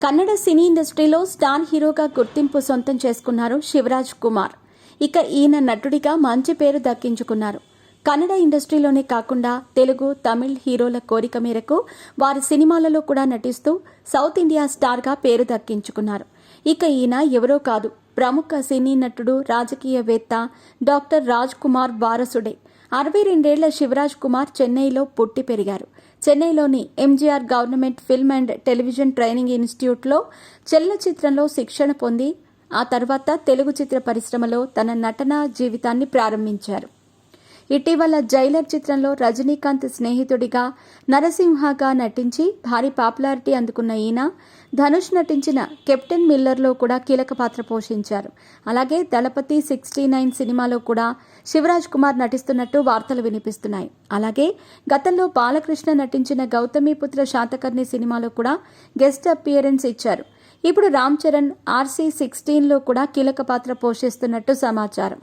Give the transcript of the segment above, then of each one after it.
కన్నడ సినీ ఇండస్ట్రీలో స్టార్ హీరోగా గుర్తింపు సొంతం చేసుకున్నారు శివరాజ్ కుమార్. ఇక ఈయన నటుడిగా మంచి పేరు దక్కించుకున్నారు. కన్నడ ఇండస్ట్రీలోనే కాకుండా తెలుగు, తమిళ్ హీరోల కోరిక మేరకు వారి సినిమాలలో కూడా నటిస్తూ సౌత్ ఇండియా స్టార్గా పేరు దక్కించుకున్నారు. ఇక ఈయన ఎవరో కాదు, ప్రముఖ సినీ నటుడు, రాజకీయవేత్త డాక్టర్ రాజ్ కుమార్ వారసుడే. 62 శివరాజ్ కుమార్ చెన్నైలో పుట్టి పెరిగారు. చెన్నైలోని MGR government film and television training ఇన్స్టిట్యూట్లో చలనచిత్రంలో శిక్షణ పొంది ఆ తర్వాత తెలుగు చిత్ర పరిశ్రమలో తన నటనా జీవితాన్ని ప్రారంభించారు. ఇటీవల జైలర్ చిత్రంలో రజనీకాంత్ స్నేహితుడిగా నరసింహగా నటించి భారీ పాపులారిటీ అందుకున్న ఈయన ధనుష్ నటించిన కెప్టెన్ మిల్లర్లో కూడా కీలక పాత్ర పోషించారు. అలాగే దళపతి 69 సినిమాలో కూడా శివరాజ్ కుమార్ నటిస్తున్నట్టు వార్తలు వినిపిస్తున్నాయి. అలాగే గతంలో బాలకృష్ణ నటించిన గౌతమిపుత్ర శాతకర్ణి సినిమాలో కూడా గెస్ట్ అపియరెన్స్ ఇచ్చారు. ఇప్పుడు రామ్ చరణ్ RC16లో కూడా కీలక పాత్ర పోషిస్తున్నట్టు సమాచారం.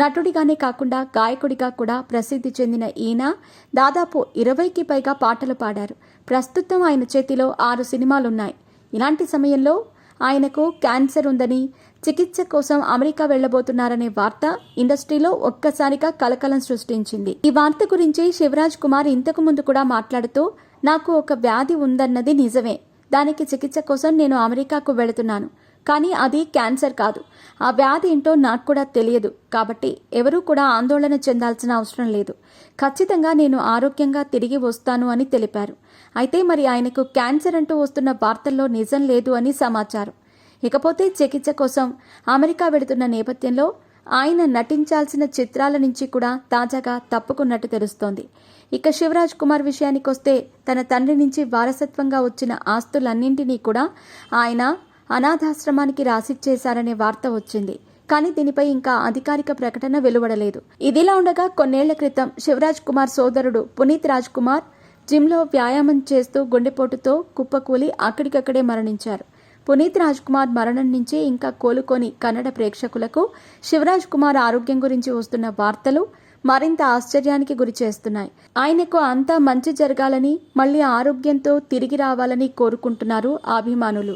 నటుడిగానే కాకుండా గాయకుడిగా కూడా ప్రసిద్ధి చెందిన ఈయన దాదాపు 20కి పైగా పాటలు పాడారు. ప్రస్తుతం ఆయన చేతిలో 6 సినిమాలున్నాయి. ఇలాంటి సమయంలో ఆయనకు క్యాన్సర్ ఉందని, చికిత్స కోసం అమెరికా వెళ్లబోతున్నారనే వార్త ఇండస్ట్రీలో ఒక్కసారిగా కలకలం సృష్టించింది. ఈ వార్త గురించి శివరాజ్ కుమార్ ఇంతకు ముందు కూడా మాట్లాడుతూ, నాకు ఒక వ్యాధి ఉందన్నది నిజమే, దానికి చికిత్స కోసం నేను అమెరికాకు వెళుతున్నాను, కానీ అది క్యాన్సర్ కాదు. ఆ వ్యాధి ఏంటో నాకు కూడా తెలియదు, కాబట్టి ఎవరూ కూడా ఆందోళన చెందాల్సిన అవసరం లేదు. ఖచ్చితంగా నేను ఆరోగ్యంగా తిరిగి వస్తాను అని తెలిపారు. అయితే మరి ఆయనకు క్యాన్సర్ అంటూ వస్తున్న వార్తల్లో నిజం లేదు అని సమాచారం. ఇకపోతే చికిత్స కోసం అమెరికా వెళుతున్న నేపథ్యంలో ఆయన నటించాల్సిన చిత్రాల నుంచి కూడా తాజాగా తప్పుకున్నట్టు తెలుస్తోంది. ఇక శివరాజ్ కుమార్ విషయానికొస్తే తన తండ్రి నుంచి వారసత్వంగా వచ్చిన ఆస్తులన్నింటినీ కూడా ఆయన అనాథాశ్రమానికి రాసిచ్చేశారనే వార్త వచ్చింది. కానీ దీనిపై ఇంకా అధికారిక ప్రకటన వెలువడలేదు. ఇదిలా ఉండగా కొన్నేళ్ల క్రితం శివరాజ్ కుమార్ సోదరుడు పునీత్ రాజ్ కుమార్ జిమ్లో వ్యాయామం చేస్తూ గుండెపోటుతో కుప్పకూలి అక్కడికక్కడే మరణించారు. పునీత్ రాజ్ కుమార్ మరణం నుంచి ఇంకా కోలుకొని కన్నడ ప్రేక్షకులకు శివరాజ్ కుమార్ ఆరోగ్యం గురించి వస్తున్న వార్తలు మరింత ఆశ్చర్యానికి గురి చేస్తున్నాయి. ఆయనకు అంతా మంచి జరగాలని, మళ్లీ ఆరోగ్యంతో తిరిగి రావాలని కోరుకుంటున్నారు అభిమానులు.